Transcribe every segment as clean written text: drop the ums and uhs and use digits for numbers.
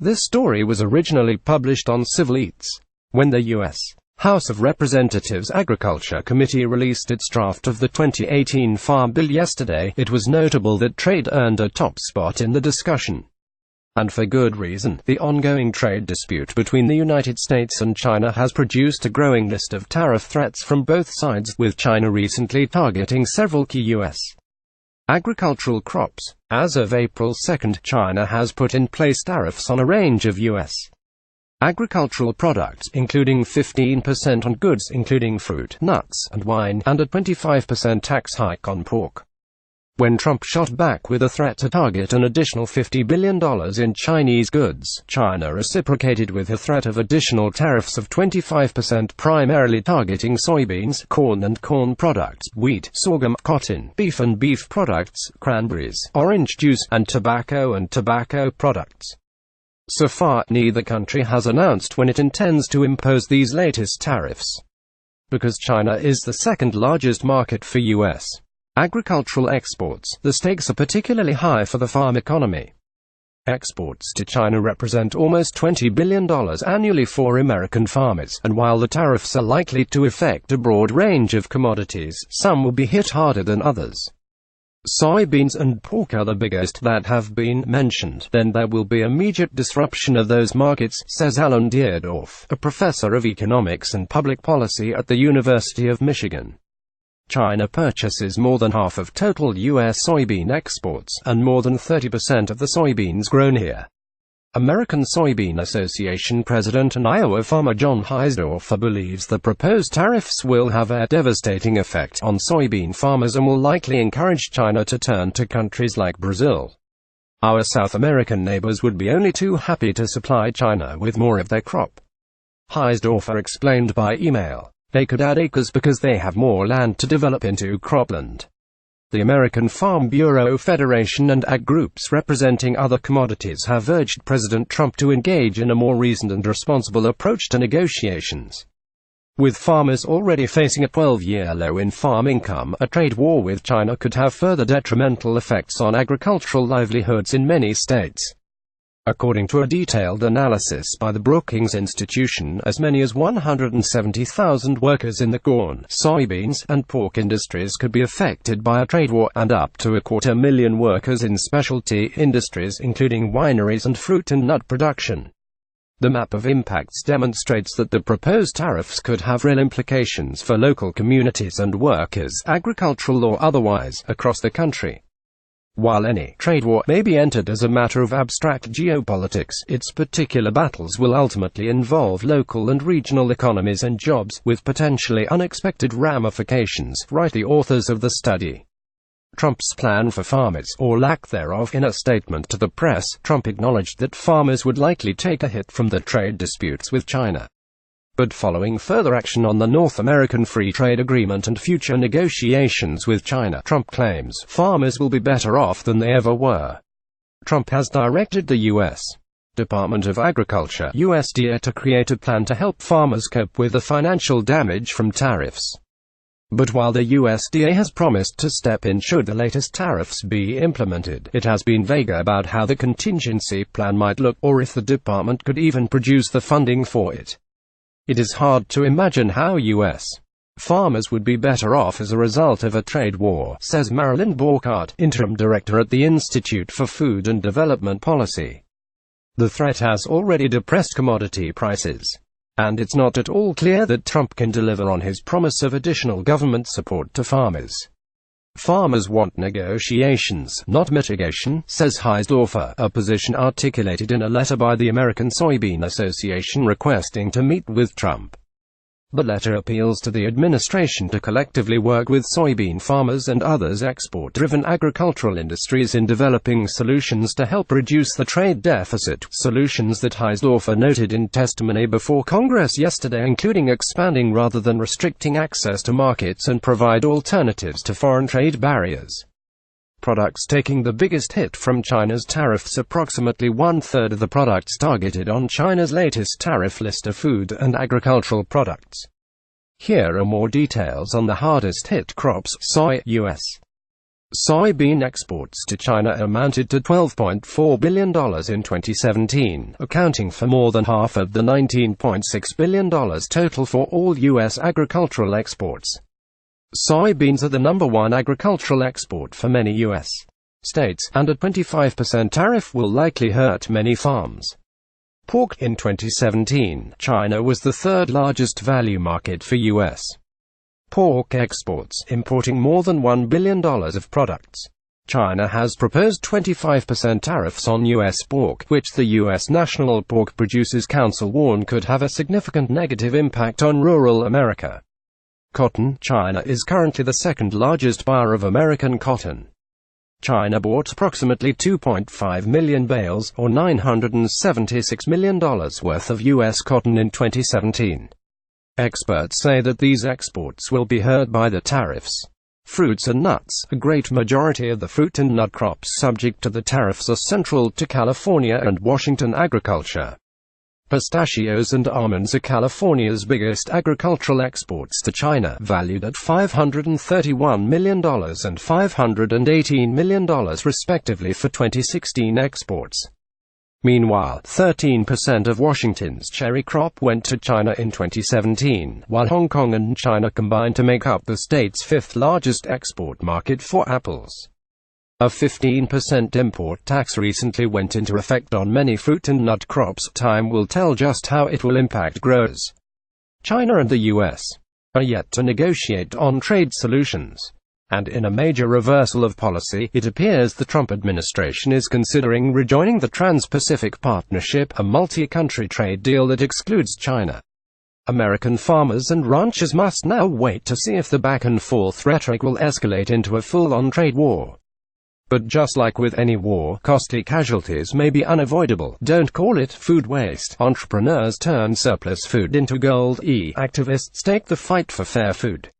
This story was originally published on Civil Eats. When the U.S. House of Representatives Agriculture Committee released its draft of the 2018 Farm Bill yesterday, it was notable that trade earned a top spot in the discussion. And for good reason. The ongoing trade dispute between the United States and China has produced a growing list of tariff threats from both sides, with China recently targeting several key U.S. agricultural crops. As of April 2, China has put in place tariffs on a range of U.S. agricultural products, including 15% on goods including fruit, nuts, and wine, and a 25% tax hike on pork. When Trump shot back with a threat to target an additional $50 billion in Chinese goods, China reciprocated with a threat of additional tariffs of 25%, primarily targeting soybeans, corn and corn products, wheat, sorghum, cotton, beef and beef products, cranberries, orange juice, and tobacco products. So far, neither country has announced when it intends to impose these latest tariffs. Because China is the second largest market for U.S. agricultural exports, the stakes are particularly high for the farm economy. Exports to China represent almost $20 billion annually for American farmers, and while the tariffs are likely to affect a broad range of commodities, some will be hit harder than others. Soybeans and pork are the biggest that have been mentioned. Then there will be immediate disruption of those markets, says Alan Deardorff, a professor of economics and public policy at the University of Michigan. China purchases more than half of total U.S. soybean exports, and more than 30% of the soybeans grown here. American Soybean Association president and Iowa farmer John Heisdorfer believes the proposed tariffs will have a devastating effect on soybean farmers and will likely encourage China to turn to countries like Brazil. Our South American neighbors would be only too happy to supply China with more of their crop. Heisdorfer explained by email. They could add acres because they have more land to develop into cropland. The American Farm Bureau Federation and ag groups representing other commodities have urged President Trump to engage in a more reasoned and responsible approach to negotiations. With farmers already facing a 12-year low in farm income, a trade war with China could have further detrimental effects on agricultural livelihoods in many states. According to a detailed analysis by the Brookings Institution, as many as 170,000 workers in the corn, soybeans, and pork industries could be affected by a trade war, and up to 250,000 workers in specialty industries including wineries and fruit and nut production. The map of impacts demonstrates that the proposed tariffs could have real implications for local communities and workers, agricultural or otherwise, across the country. While any trade war may be entered as a matter of abstract geopolitics, its particular battles will ultimately involve local and regional economies and jobs, with potentially unexpected ramifications, write the authors of the study. Trump's plan for farmers, or lack thereof. In a statement to the press, Trump acknowledged that farmers would likely take a hit from the trade disputes with China. But following further action on the North American Free Trade Agreement and future negotiations with China, Trump claims farmers will be better off than they ever were. Trump has directed the U.S. Department of Agriculture (USDA) to create a plan to help farmers cope with the financial damage from tariffs. But while the USDA has promised to step in should the latest tariffs be implemented, it has been vague about how the contingency plan might look, or if the department could even produce the funding for it. It is hard to imagine how U.S. farmers would be better off as a result of a trade war, says Marilyn Borchardt, interim director at the Institute for Food and Development Policy. The threat has already depressed commodity prices. And it's not at all clear that Trump can deliver on his promise of additional government support to farmers. Farmers want negotiations, not mitigation, says Heisdorfer, a position articulated in a letter by the American Soybean Association requesting to meet with Trump. The letter appeals to the administration to collectively work with soybean farmers and others export-driven agricultural industries in developing solutions to help reduce the trade deficit, solutions that Heisdorfer noted in testimony before Congress yesterday, including expanding rather than restricting access to markets and provide alternatives to foreign trade barriers. Products taking the biggest hit from China's tariffs. Approximately one-third of the products targeted on China's latest tariff list are food and agricultural products. Here are more details on the hardest hit crops. Soy, U.S. Soybean exports to China amounted to $12.4 billion in 2017, accounting for more than half of the $19.6 billion total for all U.S. agricultural exports. Soybeans are the number one agricultural export for many U.S. states, and a 25% tariff will likely hurt many farms. Pork. In 2017, China was the third largest value market for U.S. pork exports, importing more than $1 billion of products. China has proposed 25% tariffs on U.S. pork, which the U.S. National Pork Producers Council warned could have a significant negative impact on rural America. Cotton. China is currently the second largest buyer of American cotton. China bought approximately 2.5 million bales, or $976 million worth of U.S. cotton in 2017. Experts say that these exports will be hurt by the tariffs. Fruits and nuts. A great majority of the fruit and nut crops subject to the tariffs are central to California and Washington agriculture. Pistachios and almonds are California's biggest agricultural exports to China, valued at $531 million and $518 million respectively for 2016 exports. Meanwhile, 13% of Washington's cherry crop went to China in 2017, while Hong Kong and China combined to make up the state's fifth largest export market for apples. A 15% import tax recently went into effect on many fruit and nut crops. Time will tell just how it will impact growers. China and the U.S. are yet to negotiate on trade solutions. And in a major reversal of policy, it appears the Trump administration is considering rejoining the Trans-Pacific Partnership, a multi-country trade deal that excludes China. American farmers and ranchers must now wait to see if the back-and-forth rhetoric will escalate into a full-on trade war. But just like with any war, costly casualties may be unavoidable. Don't call it food waste. Entrepreneurs turn surplus food into gold. Activists take the fight for fair food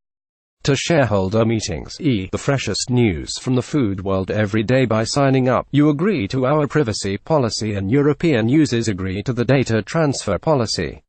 to shareholder meetings. The freshest news from the food world every day by signing up. You agree to our privacy policy and European users agree to the data transfer policy.